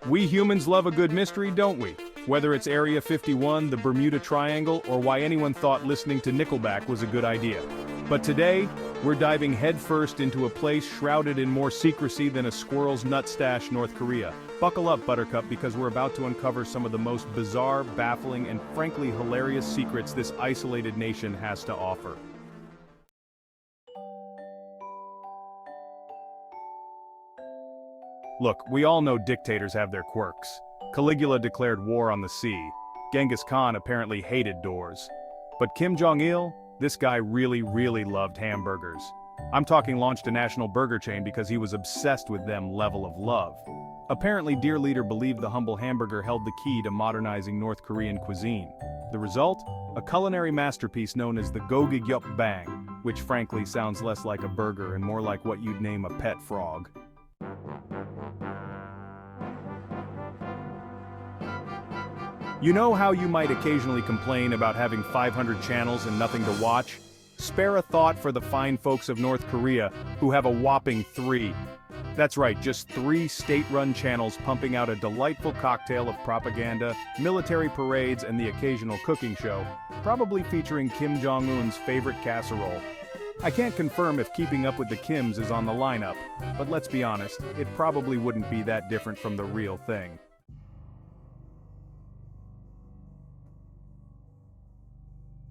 We humans love a good mystery, don't we? Whether it's Area 51, the Bermuda Triangle, or why anyone thought listening to Nickelback was a good idea. But today, we're diving headfirst into a place shrouded in more secrecy than a squirrel's nut stash, North Korea. Buckle up, Buttercup, because we're about to uncover some of the most bizarre, baffling, and frankly hilarious secrets this isolated nation has to offer. Look, we all know dictators have their quirks. Caligula declared war on the sea. Genghis Khan apparently hated doors. But Kim Jong-il? This guy really loved hamburgers. I'm talking launched a national burger chain because he was obsessed with them level of love. Apparently, dear leader believed the humble hamburger held the key to modernizing North Korean cuisine. The result? A culinary masterpiece known as the Kijong-dong, which frankly sounds less like a burger and more like what you'd name a pet frog. You know how you might occasionally complain about having 500 channels and nothing to watch? Spare a thought for the fine folks of North Korea, who have a whopping 3. That's right, just 3 state-run channels pumping out a delightful cocktail of propaganda, military parades, and the occasional cooking show, probably featuring Kim Jong-un's favorite casserole. I can't confirm if Keeping Up with the Kims is on the lineup, but let's be honest, it probably wouldn't be that different from the real thing.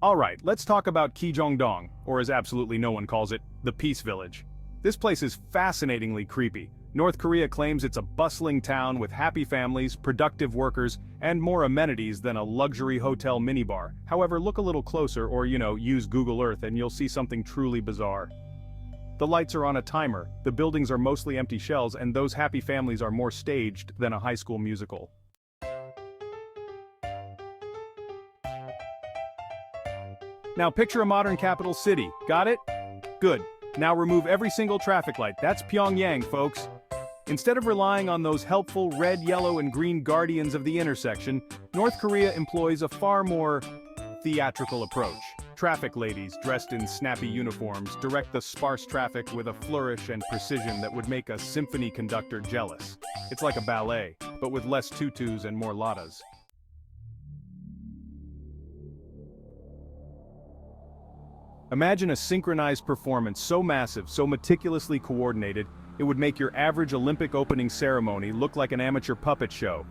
Alright, let's talk about Kijong-dong, or as absolutely no one calls it, the Peace Village. This place is fascinatingly creepy. North Korea claims it's a bustling town with happy families, productive workers, and more amenities than a luxury hotel minibar. However, look a little closer or, use Google Earth and you'll see something truly bizarre. The lights are on a timer, the buildings are mostly empty shells, and those happy families are more staged than a high school musical. Now picture a modern capital city, got it? Good. Now remove every single traffic light, that's Pyongyang, folks. Instead of relying on those helpful red, yellow, and green guardians of the intersection, North Korea employs a far more theatrical approach. Traffic ladies, dressed in snappy uniforms, direct the sparse traffic with a flourish and precision that would make a symphony conductor jealous. It's like a ballet, but with less tutus and more ladas. Imagine a synchronized performance so massive, so meticulously coordinated, it would make your average Olympic opening ceremony look like an amateur puppet show.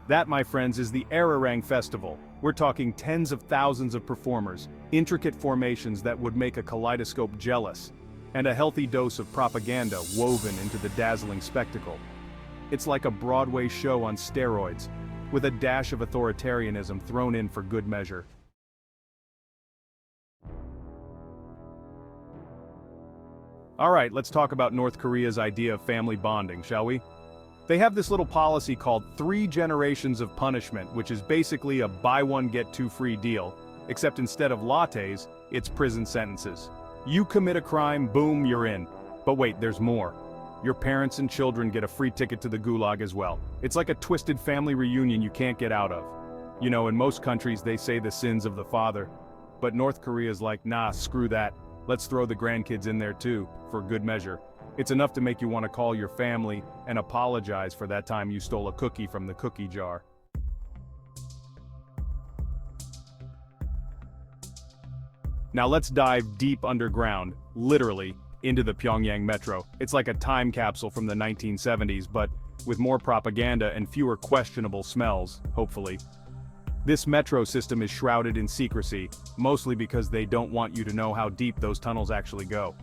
That, my friends, is the Arirang Festival. We're talking tens of thousands of performers, intricate formations that would make a kaleidoscope jealous, and a healthy dose of propaganda woven into the dazzling spectacle. It's like a Broadway show on steroids, with a dash of authoritarianism thrown in for good measure. Alright, let's talk about North Korea's idea of family bonding, shall we? They have this little policy called 3 generations of punishment, which is basically a buy one get 2 free deal, except instead of lattes, it's prison sentences. You commit a crime, boom, you're in. But wait, there's more. Your parents and children get a free ticket to the gulag as well. It's like a twisted family reunion you can't get out of. In most countries they say the sins of the father, but North Korea's like, nah, screw that. Let's throw the grandkids in there too, for good measure. It's enough to make you want to call your family and apologize for that time you stole a cookie from the cookie jar. Now let's dive deep underground, literally, into the Pyongyang Metro. It's like a time capsule from the 1970s, but with more propaganda and fewer questionable smells, hopefully. This metro system is shrouded in secrecy, mostly because they don't want you to know how deep those tunnels actually go.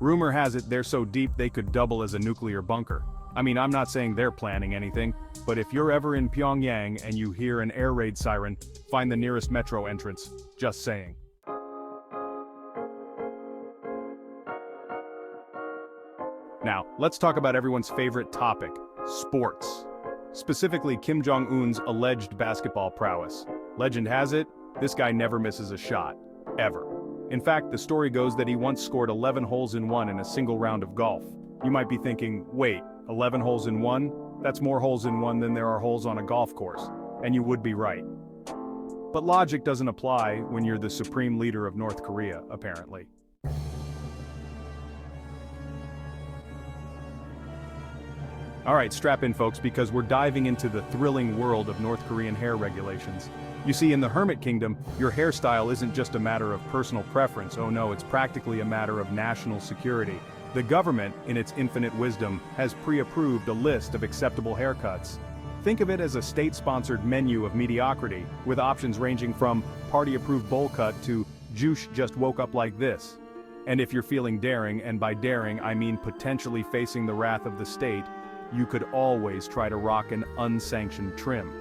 Rumor has it they're so deep they could double as a nuclear bunker. I mean, I'm not saying they're planning anything, but if you're ever in Pyongyang and you hear an air raid siren, find the nearest metro entrance. Just saying. Now, let's talk about everyone's favorite topic, sports. Specifically Kim Jong-un's alleged basketball prowess. Legend has it, this guy never misses a shot. Ever. In fact, the story goes that he once scored 11 holes in one in a single round of golf. You might be thinking, wait, 11 holes in one? That's more holes in one than there are holes on a golf course. And you would be right. But logic doesn't apply when you're the supreme leader of North Korea, apparently. Alright, strap in folks, because we're diving into the thrilling world of North Korean hair regulations. You see, in the Hermit Kingdom, your hairstyle isn't just a matter of personal preference, oh no, it's practically a matter of national security. The government, in its infinite wisdom, has pre-approved a list of acceptable haircuts. Think of it as a state-sponsored menu of mediocrity, with options ranging from party-approved bowl cut to "Juice just woke up like this." And if you're feeling daring, and by daring I mean potentially facing the wrath of the state, you could always try to rock an unsanctioned trim.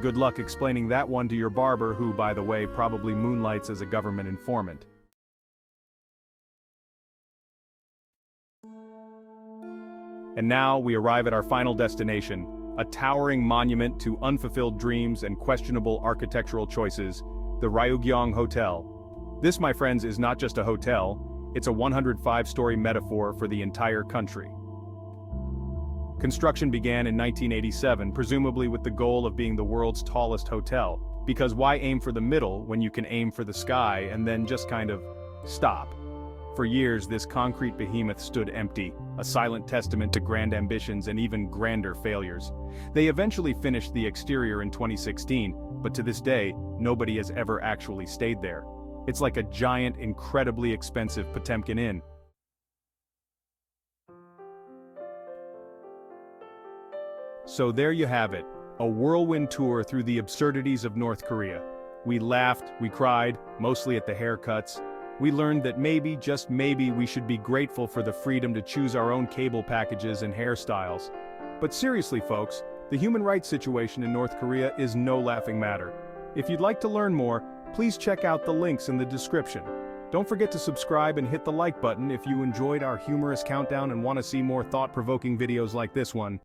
Good luck explaining that one to your barber, who, by the way, probably moonlights as a government informant. And now we arrive at our final destination, a towering monument to unfulfilled dreams and questionable architectural choices, the Ryugyong Hotel. This, my friends, is not just a hotel, it's a 105-story metaphor for the entire country. Construction began in 1987, presumably with the goal of being the world's tallest hotel, because why aim for the middle when you can aim for the sky and then just kind of stop? For years, this concrete behemoth stood empty, a silent testament to grand ambitions and even grander failures. They eventually finished the exterior in 2016, but to this day, nobody has ever actually stayed there. It's like a giant, incredibly expensive Potemkin Inn. So there you have it, a whirlwind tour through the absurdities of North Korea. We laughed, we cried, mostly at the haircuts. We learned that maybe, just maybe, we should be grateful for the freedom to choose our own cable packages and hairstyles. But seriously, folks, the human rights situation in North Korea is no laughing matter. If you'd like to learn more, please check out the links in the description. Don't forget to subscribe and hit the like button if you enjoyed our humorous countdown and want to see more thought-provoking videos like this one.